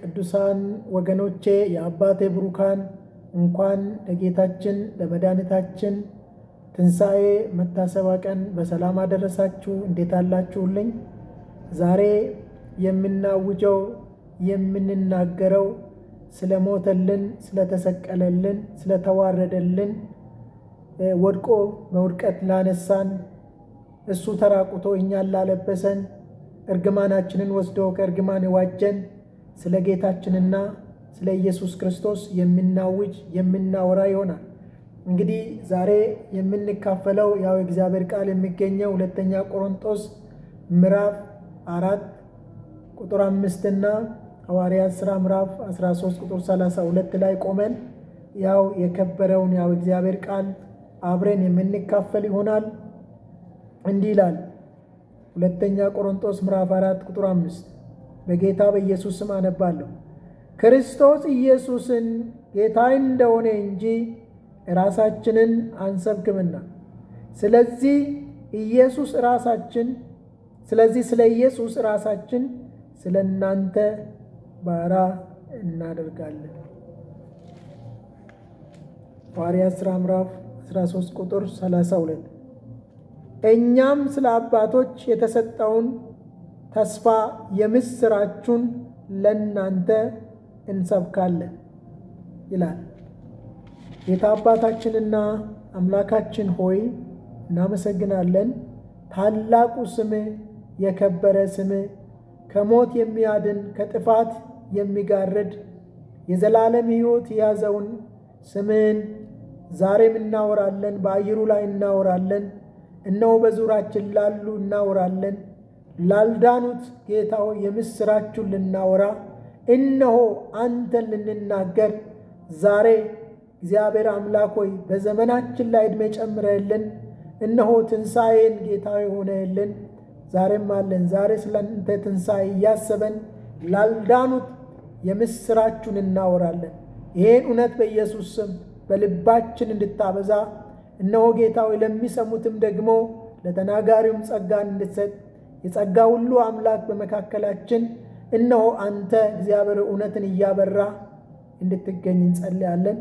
ቅዱሳን ወገኖቼ የአባቴ ብሩካን እንኳን ለጌታችን ለመድኃኒታችን ትንሣኤ መታሰቢያ ቀን በሰላም አደረሳችሁ። እንዴት አላችሁልኝ? ዛሬ የምናውጀው የምንናገረው ስለ ሞተልን፣ ስለተሰቀለልን፣ ስለተዋረደልን፣ ወድቆ በውድቀት ላነሳን፣ እሱ ተራቁቶ እኛን ላለበሰን፣ እርግማናችንን ወስዶ ከእርግማን የዋጀን ስለ ጌታችንና ስለ ኢየሱስ ክርስቶስ የምናውጅ የምናወራ ይሆናል። እንግዲህ ዛሬ የምንካፈለው ያው እግዚአብሔር ቃል የሚገኘው ሁለተኛ ቆሮንቶስ ምዕራፍ 4 ቁጥር 5 እና ሐዋርያት ሥራ ምዕራፍ 13 ቁጥር 32 ላይ ቆመን ያው የከበረውን ያው እግዚአብሔር ቃል አብረን የምንካፈል ይሆናል። እንዲህ ይላል ሁለተኛ ቆሮንቶስ ምዕራፍ 4 ቁጥር 5 በጌታ በኢየሱስ ስም አነባለሁ። ክርስቶስ ኢየሱስን ጌታ እንደሆነ እንጂ ራሳችንን አንሰብክምና፣ ስለዚህ ስለ ኢየሱስ ራሳችን ስለ እናንተ ባራ እናደርጋለን። ሐዋርያት ሥራ ምዕራፍ 13 ቁጥር 32 እኛም ስለ አባቶች የተሰጠውን ተስፋ የምስራቹን ለእናንተ እንሰብካለን ይላል። ጌታ አባታችንና አምላካችን ሆይ እናመሰግናለን። ታላቁ ስምህ፣ የከበረ ስምህ፣ ከሞት የሚያድን ከጥፋት የሚጋርድ የዘላለም ሕይወት የያዘውን ስምህን ዛሬም እናወራለን፣ በአየሩ ላይ እናወራለን። እነሆ በዙሪያችን ላሉ እናወራለን። ላልዳኑት ጌታ ሆይ የምስራቹን ልናወራ፣ እነሆ አንተን ልንናገር ዛሬ እግዚአብሔር አምላክ ሆይ በዘመናችን ላይ ዕድሜ ጨምረህልን፣ እነሆ ትንሣኤን ጌታ ሆነህልን ዛሬም አለን። ዛሬ ስለ አንተ ትንሣኤ እያሰበን ላልዳኑት የምስራቹን እናወራለን። ይህን እውነት በኢየሱስ ስም በልባችን እንድታበዛ እነሆ ጌታ ሆይ ለሚሰሙትም ደግሞ ለተናጋሪውም ጸጋን እንድትሰጥ የጸጋ ሁሉ አምላክ በመካከላችን እነሆ አንተ እግዚአብሔር እውነትን እያበራ እንድትገኝ እንጸልያለን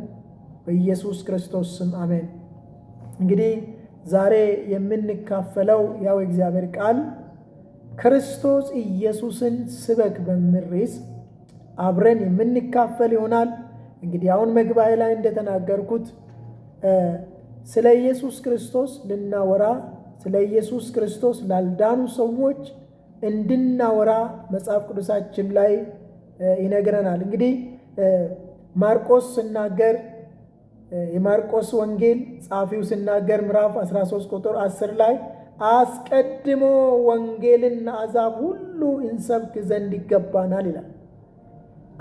በኢየሱስ ክርስቶስ ስም አሜን። እንግዲህ ዛሬ የምንካፈለው ያው እግዚአብሔር ቃል ክርስቶስ ኢየሱስን ስበክ በሚል ርዕስ አብረን የምንካፈል ይሆናል። እንግዲህ አሁን መግቢያ ላይ እንደተናገርኩት ስለ ኢየሱስ ክርስቶስ ልናወራ፣ ስለ ኢየሱስ ክርስቶስ ላልዳኑ ሰዎች እንድናወራ መጽሐፍ ቅዱሳችን ላይ ይነግረናል። እንግዲህ ማርቆስ ሲናገር የማርቆስ ወንጌል ጻፊው ሲናገር ምዕራፍ 13 ቁጥር 10 ላይ አስቀድሞ ወንጌልን ለአሕዛብ ሁሉ እንሰብክ ዘንድ ይገባናል ይላል።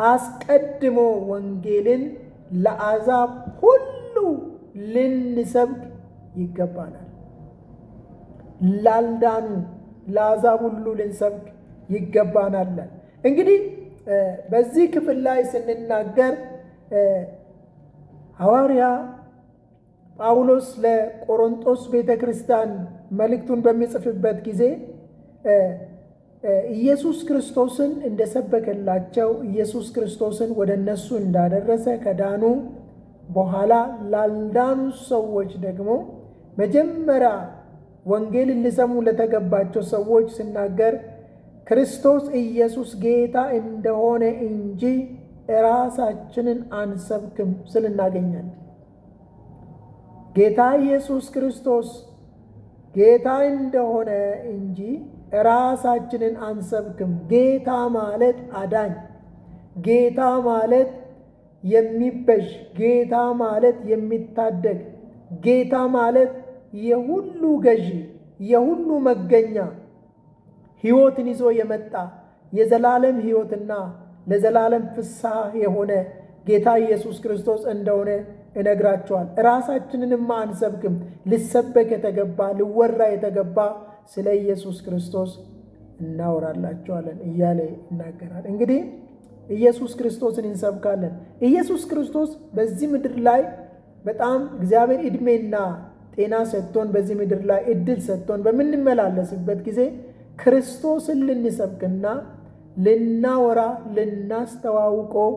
አስቀድሞ ወንጌልን ለአሕዛብ ሁሉ ልንሰብክ ይገባናል። ላልዳኑ ለአሕዛብ ሁሉ ልንሰብክ ይገባናል። እንግዲህ በዚህ ክፍል ላይ ስንናገር ሐዋርያ ጳውሎስ ለቆሮንቶስ ቤተ ክርስቲያን መልእክቱን በሚጽፍበት ጊዜ ኢየሱስ ክርስቶስን እንደሰበከላቸው፣ ኢየሱስ ክርስቶስን ወደ እነሱ እንዳደረሰ ከዳኑ በኋላ ላልዳኑ ሰዎች ደግሞ መጀመሪያ ወንጌልን ሊሰሙ ለተገባቸው ሰዎች ሲናገር ክርስቶስ ኢየሱስ ጌታ እንደሆነ እንጂ ራሳችንን አንሰብክም ስል እናገኛለን። ጌታ ኢየሱስ ክርስቶስ ጌታ እንደሆነ እንጂ ራሳችንን አንሰብክም። ጌታ ማለት አዳኝ፣ ጌታ ማለት የሚበዥ፣ ጌታ ማለት የሚታደግ፣ ጌታ ማለት የሁሉ ገዢ፣ የሁሉ መገኛ፣ ሕይወትን ይዞ የመጣ የዘላለም ሕይወትና ለዘላለም ፍስሐ የሆነ ጌታ ኢየሱስ ክርስቶስ እንደሆነ እነግራቸዋል። ራሳችንንማ አንሰብክም። ሊሰበክ የተገባ ሊወራ የተገባ ስለ ኢየሱስ ክርስቶስ እናወራላቸዋለን እያለ ይናገራል። እንግዲህ ኢየሱስ ክርስቶስን እንሰብካለን። ኢየሱስ ክርስቶስ በዚህ ምድር ላይ በጣም እግዚአብሔር ዕድሜና ጤና ሰጥቶን በዚህ ምድር ላይ እድል ሰጥቶን በምንመላለስበት ጊዜ ክርስቶስን ልንሰብክና ልናወራ ልናስተዋውቀው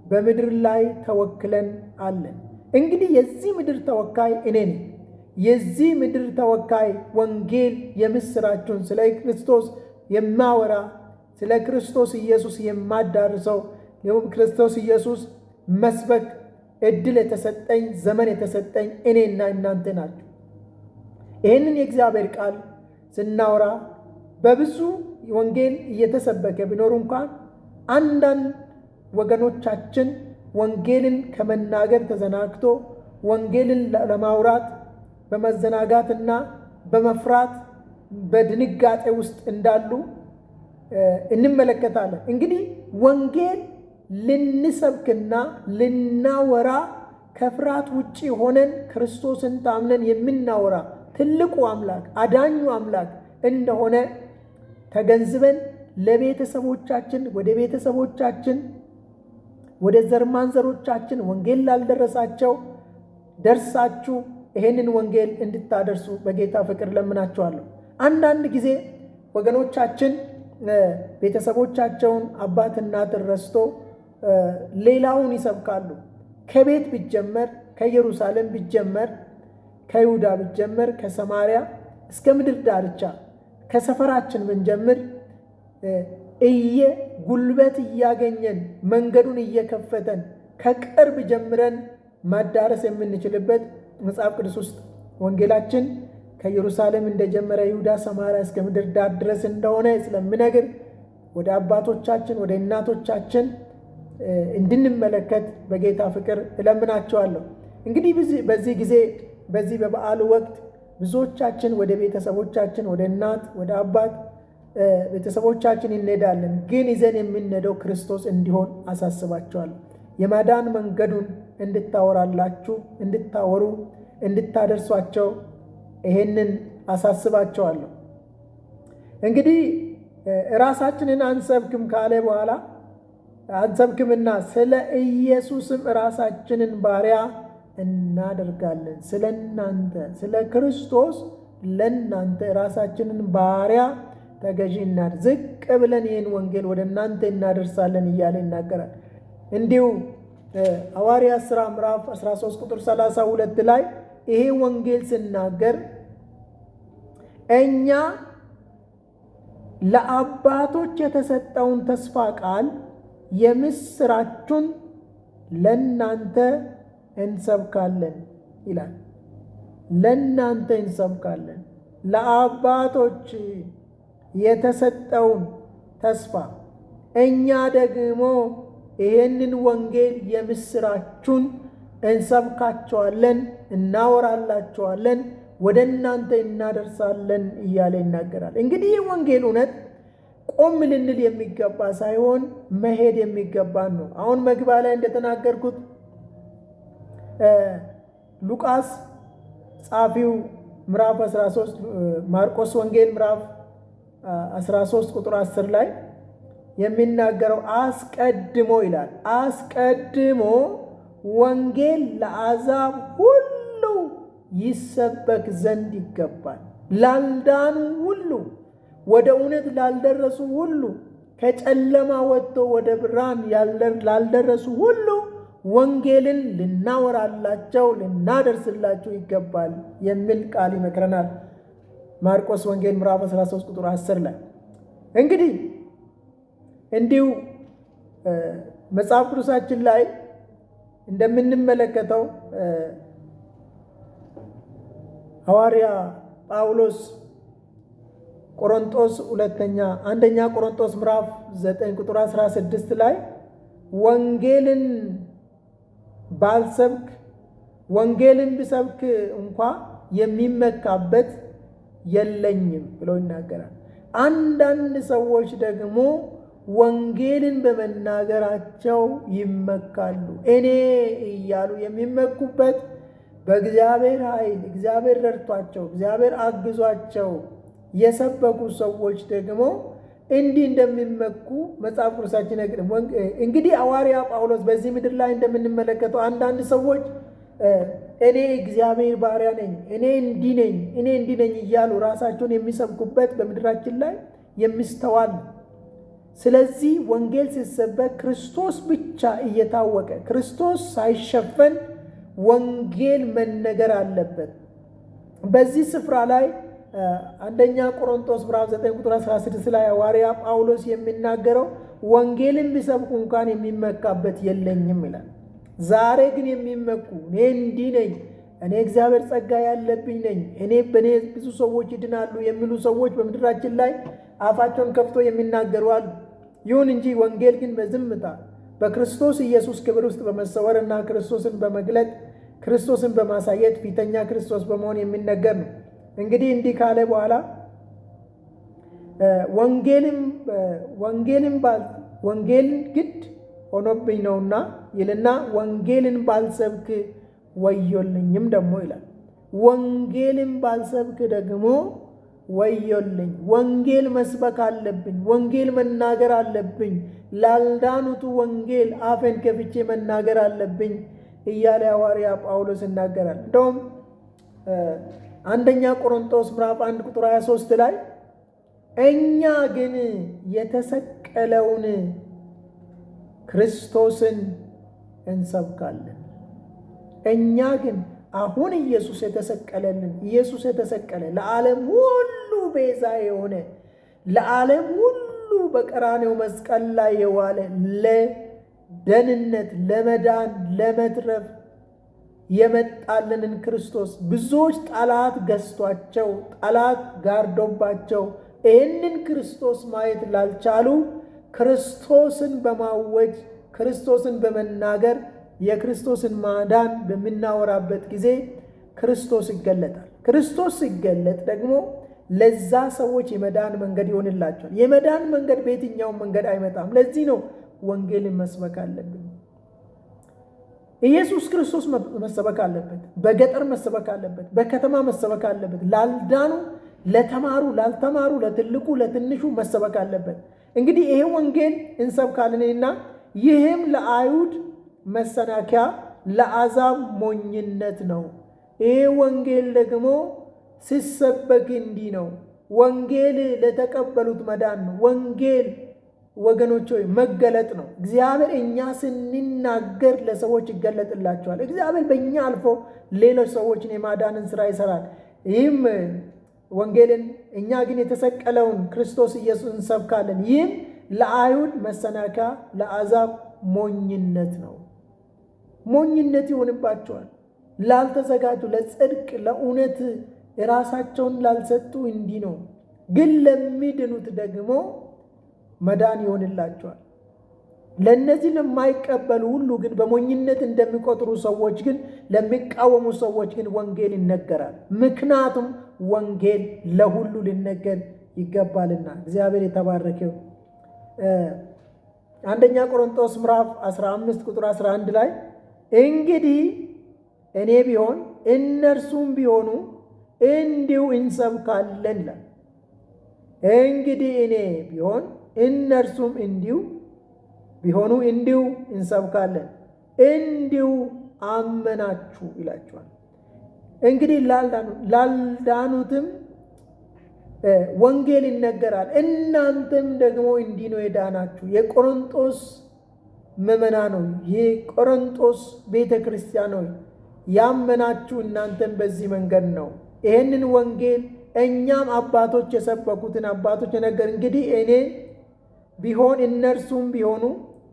በምድር ላይ ተወክለን አለን። እንግዲህ የዚህ ምድር ተወካይ እኔ ነኝ። የዚህ ምድር ተወካይ ወንጌል የምስራችሁን ስለ ክርስቶስ የማወራ ስለ ክርስቶስ ኢየሱስ የማዳርሰው ክርስቶስ ኢየሱስ መስበክ እድል የተሰጠኝ ዘመን የተሰጠኝ እኔና እናንተ ናችሁ። ይህንን የእግዚአብሔር ቃል ስናወራ በብዙ ወንጌል እየተሰበከ ቢኖር እንኳን አንዳንድ ወገኖቻችን ወንጌልን ከመናገር ተዘናግቶ ወንጌልን ለማውራት በመዘናጋትና በመፍራት በድንጋጤ ውስጥ እንዳሉ እንመለከታለን። እንግዲህ ወንጌል ልንሰብክና ልናወራ ከፍርሃት ውጪ ሆነን ክርስቶስን ታምነን የምናወራ ትልቁ አምላክ አዳኙ አምላክ እንደሆነ ተገንዝበን ለቤተሰቦቻችን ወደ ዘር ማንዘሮቻችን ወንጌል ላልደረሳቸው ደርሳችሁ ይሄንን ወንጌል እንድታደርሱ በጌታ ፍቅር ለምናችኋለሁ። አንዳንድ ጊዜ ወገኖቻችን ቤተሰቦቻቸውን አባት እናትን ረስቶ ሌላውን ይሰብካሉ። ከቤት ቢጀመር፣ ከኢየሩሳሌም ቢጀመር፣ ከይሁዳ ቢጀመር፣ ከሰማርያ እስከ ምድር ዳርቻ ከሰፈራችን ብንጀምር ጉልበት እያገኘን መንገዱን እየከፈተን ከቅርብ ጀምረን ማዳረስ የምንችልበት መጽሐፍ ቅዱስ ውስጥ ወንጌላችን ከኢየሩሳሌም እንደጀመረ ይሁዳ፣ ሰማርያ እስከ ምድር ዳር ድረስ እንደሆነ ስለምነግር ወደ አባቶቻችን ወደ እናቶቻችን እንድንመለከት በጌታ ፍቅር እለምናቸዋለሁ። እንግዲህ በዚህ ጊዜ በዚህ በበዓሉ ወቅት ብዙዎቻችን ወደ ቤተሰቦቻችን ወደ እናት ወደ አባት ቤተሰቦቻችን እንሄዳለን። ግን ይዘን የምንሄደው ክርስቶስ እንዲሆን አሳስባቸዋለሁ። የማዳን መንገዱን እንድታወራላችሁ እንድታወሩ እንድታደርሷቸው ይሄንን አሳስባቸዋለሁ። እንግዲህ ራሳችንን አንሰብክም ካለ በኋላ አንሰብክምና ስለ ኢየሱስም ራሳችንን ባሪያ እናደርጋለን። ስለ እናንተ ስለ ክርስቶስ ለእናንተ ራሳችንን ባሪያ ተገዢ ዝቅ ብለን ይህን ወንጌል ወደ እናንተ እናደርሳለን እያለ ይናገራል። እንዲሁ ሐዋርያት ሥራ ምዕራፍ 13 ቁጥር 32 ላይ ይሄ ወንጌል ሲናገር እኛ ለአባቶች የተሰጠውን ተስፋ ቃል የምስራቹን ለእናንተ እንሰብካለን ይላል። ለእናንተ እንሰብካለን። ለአባቶች የተሰጠውን ተስፋ እኛ ደግሞ ይሄንን ወንጌል የምስራቹን እንሰብካቸዋለን፣ እናወራላቸዋለን፣ ወደ እናንተ እናደርሳለን እያለ ይናገራል። እንግዲህ ይህ ወንጌል እውነት ቆም ልንል የሚገባ ሳይሆን መሄድ የሚገባን ነው። አሁን መግቢያ ላይ እንደተናገርኩት ሉቃስ ጻፊው ምዕራፍ 13 ማርቆስ ወንጌል ምዕራፍ 13 ቁጥር 10 ላይ የሚናገረው አስቀድሞ ይላል። አስቀድሞ ወንጌል ለአሕዛብ ሁሉ ይሰበክ ዘንድ ይገባል። ላልዳኑ ሁሉ፣ ወደ እውነት ላልደረሱ ሁሉ፣ ከጨለማ ወጥቶ ወደ ብርሃን ላልደረሱ ሁሉ ወንጌልን ልናወራላቸው ልናደርስላቸው ይገባል የሚል ቃል ይመክረናል። ማርቆስ ወንጌል ምዕራፍ 13 ቁጥር 10 ላይ እንግዲህ እንዲሁ መጽሐፍ ቅዱሳችን ላይ እንደምንመለከተው ሐዋርያ ጳውሎስ አንደኛ ቆሮንቶስ ምዕራፍ 9 ቁጥር 16 ላይ ወንጌልን ባልሰብክ ወንጌልን ብሰብክ እንኳ የሚመካበት የለኝም ብሎ ይናገራል። አንዳንድ ሰዎች ደግሞ ወንጌልን በመናገራቸው ይመካሉ። እኔ እያሉ የሚመኩበት በእግዚአብሔር ኃይል እግዚአብሔር ረድቷቸው እግዚአብሔር አግዟቸው የሰበኩ ሰዎች ደግሞ እንዲህ እንደሚመኩ መጽሐፍ ቅዱሳችን ነግረን። እንግዲህ ሐዋርያ ጳውሎስ በዚህ ምድር ላይ እንደምንመለከተው አንዳንድ ሰዎች እኔ እግዚአብሔር ባሪያ ነኝ፣ እኔ እንዲህ ነኝ እያሉ ራሳቸውን የሚሰብኩበት በምድራችን ላይ የሚስተዋል። ስለዚህ ወንጌል ሲሰበክ ክርስቶስ ብቻ እየታወቀ ክርስቶስ ሳይሸፈን ወንጌል መነገር አለበት። በዚህ ስፍራ ላይ አንደኛ ቆሮንቶስ ምዕራፍ 9 ቁጥር 16 ላይ ሐዋርያ ጳውሎስ የሚናገረው ወንጌልን ቢሰብኩ እንኳን የሚመካበት የለኝም ይላል። ዛሬ ግን የሚመኩ እኔ እንዲህ ነኝ፣ እኔ እግዚአብሔር ጸጋ ያለብኝ ነኝ፣ በእኔ ብዙ ሰዎች ይድናሉ የሚሉ ሰዎች በምድራችን ላይ አፋቸውን ከፍቶ የሚናገሩ አሉ። ይሁን እንጂ ወንጌል ግን በዝምታ በክርስቶስ ኢየሱስ ክብር ውስጥ በመሰወርና ክርስቶስን በመግለጥ ክርስቶስን በማሳየት ፊተኛ ክርስቶስ በመሆን የሚነገር ነው። እንግዲህ እንዲህ ካለ በኋላ ወንጌልን ግድ ሆኖብኝ ነውና ይልና ወንጌልን ባልሰብክ ወዮልኝም ደግሞ ይላል። ወንጌልን ባልሰብክ ደግሞ ወዮልኝ። ወንጌል መስበክ አለብኝ። ወንጌል መናገር አለብኝ። ላልዳኑቱ ወንጌል አፌን ከፍቼ መናገር አለብኝ እያለ ሐዋርያ ጳውሎስ ይናገራል። እንደውም አንደኛ ቆሮንቶስ ምዕራፍ 1 ቁጥር 23 ላይ እኛ ግን የተሰቀለውን ክርስቶስን እንሰብካለን። እኛ ግን አሁን ኢየሱስ የተሰቀለ ለዓለም ሁሉ ቤዛ የሆነ ለዓለም ሁሉ በቀራኔው መስቀል ላይ የዋለ ለደህንነት፣ ለመዳን፣ ለመትረፍ የመጣልንን ክርስቶስ ብዙዎች ጠላት ገዝቷቸው ጠላት ጋርዶባቸው ይህንን ክርስቶስ ማየት ላልቻሉ ክርስቶስን በማወጅ ክርስቶስን በመናገር የክርስቶስን ማዳን በምናወራበት ጊዜ ክርስቶስ ይገለጣል። ክርስቶስ ሲገለጥ ደግሞ ለዛ ሰዎች የመዳን መንገድ ይሆንላቸዋል። የመዳን መንገድ በየትኛውም መንገድ አይመጣም። ለዚህ ነው ወንጌልን መስበክ አለብን። ኢየሱስ ክርስቶስ መሰበክ አለበት። በገጠር መሰበክ አለበት። በከተማ መሰበክ አለበት። ላልዳኑ፣ ለተማሩ፣ ላልተማሩ፣ ለትልቁ፣ ለትንሹ መሰበክ አለበት። እንግዲህ ይሄ ወንጌል እንሰብካለንና ይህም ለአይሁድ መሰናከያ ለአሕዛብ ሞኝነት ነው። ይሄ ወንጌል ደግሞ ሲሰበክ እንዲህ ነው። ወንጌል ለተቀበሉት መዳን ነው። ወንጌል ወገኖች ሆይ መገለጥ ነው። እግዚአብሔር እኛ ስንናገር ለሰዎች ይገለጥላቸዋል። እግዚአብሔር በእኛ አልፎ ሌሎች ሰዎችን የማዳንን ስራ ይሰራል። ይህም ወንጌልን እኛ ግን የተሰቀለውን ክርስቶስ ኢየሱስ እንሰብካለን። ይህም ለአይሁድ መሰናከያ ለአሕዛብ ሞኝነት ነው። ሞኝነት ይሆንባቸዋል። ላልተዘጋጁ፣ ለጽድቅ ለእውነት የራሳቸውን ላልሰጡ እንዲህ ነው። ግን ለሚድኑት ደግሞ መዳን ይሆንላቸዋል። ለእነዚህ ለማይቀበሉ ሁሉ ግን በሞኝነት እንደሚቆጥሩ ሰዎች ግን ለሚቃወሙ ሰዎች ግን ወንጌል ይነገራል። ምክንያቱም ወንጌል ለሁሉ ሊነገር ይገባልና። እግዚአብሔር የተባረከው። አንደኛ ቆሮንቶስ ምዕራፍ 15 ቁጥር 11 ላይ እንግዲህ እኔ ቢሆን እነርሱም ቢሆኑ እንዲሁ እንሰብካለን ይላል። እንግዲህ እኔ ቢሆን እነርሱም እንዲሁ ቢሆኑ እንዲሁ እንሰብካለን፣ እንዲሁ አመናችሁ ይላቸዋል። እንግዲህ ላልዳኑትም ወንጌል ይነገራል። እናንተም ደግሞ እንዲህ ነው የዳናችሁ። የቆሮንቶስ ምዕመናኖች፣ የቆሮንቶስ ቤተ ክርስቲያኖች ያመናችሁ እናንተም በዚህ መንገድ ነው። ይህንን ወንጌል እኛም አባቶች የሰበኩትን አባቶች የነገር እንግዲህ እኔ ቢሆን እነርሱም ቢሆኑ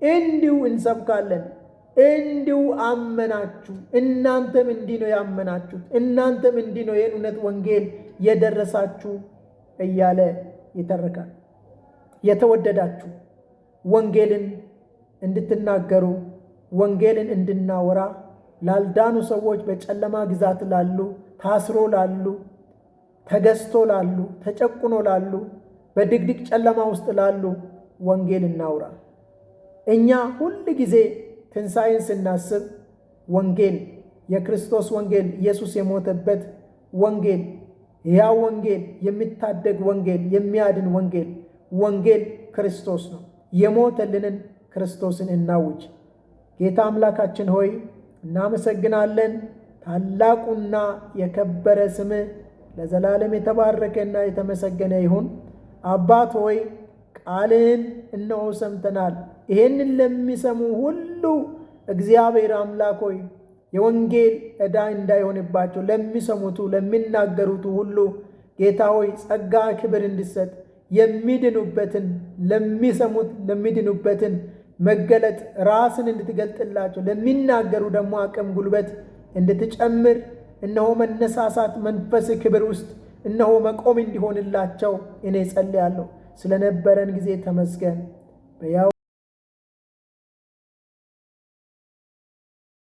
እንዲሁ እንሰብካለን፣ እንዲሁ አመናችሁ። እናንተም እንዲህ ነው ያመናችሁት፣ እናንተም እንዲህ ነው ይህን እውነት ወንጌል የደረሳችሁ እያለ ይተርካል። የተወደዳችሁ ወንጌልን እንድትናገሩ ወንጌልን እንድናወራ ላልዳኑ ሰዎች፣ በጨለማ ግዛት ላሉ፣ ታስሮ ላሉ፣ ተገዝቶ ላሉ፣ ተጨቁኖ ላሉ፣ በድቅድቅ ጨለማ ውስጥ ላሉ ወንጌል እናውራ። እኛ ሁል ጊዜ ትንሣኤን ስናስብ ወንጌል፣ የክርስቶስ ወንጌል፣ ኢየሱስ የሞተበት ወንጌል፣ ያ ወንጌል የሚታደግ ወንጌል፣ የሚያድን ወንጌል፣ ወንጌል ክርስቶስ ነው። የሞተልንን ክርስቶስን እናውጅ። ጌታ አምላካችን ሆይ እናመሰግናለን። ታላቁና የከበረ ስምህ ለዘላለም የተባረከና የተመሰገነ ይሁን። አባት ሆይ ቃልን እነሆ ሰምተናል። ይሄንን ለሚሰሙ ሁሉ እግዚአብሔር አምላክ ሆይ የወንጌል ዕዳ እንዳይሆንባቸው ለሚሰሙቱ ለሚናገሩቱ ሁሉ ጌታ ሆይ ጸጋ ክብር እንዲሰጥ የሚድኑበትን ለሚሰሙት ለሚድኑበትን መገለጥ ራስን እንድትገልጥላቸው ለሚናገሩ ደግሞ አቅም ጉልበት እንድትጨምር እነሆ መነሳሳት መንፈስ ክብር ውስጥ እነሆ መቆም እንዲሆንላቸው እኔ ጸልያለሁ። ስለነበረን ጊዜ ተመስገን።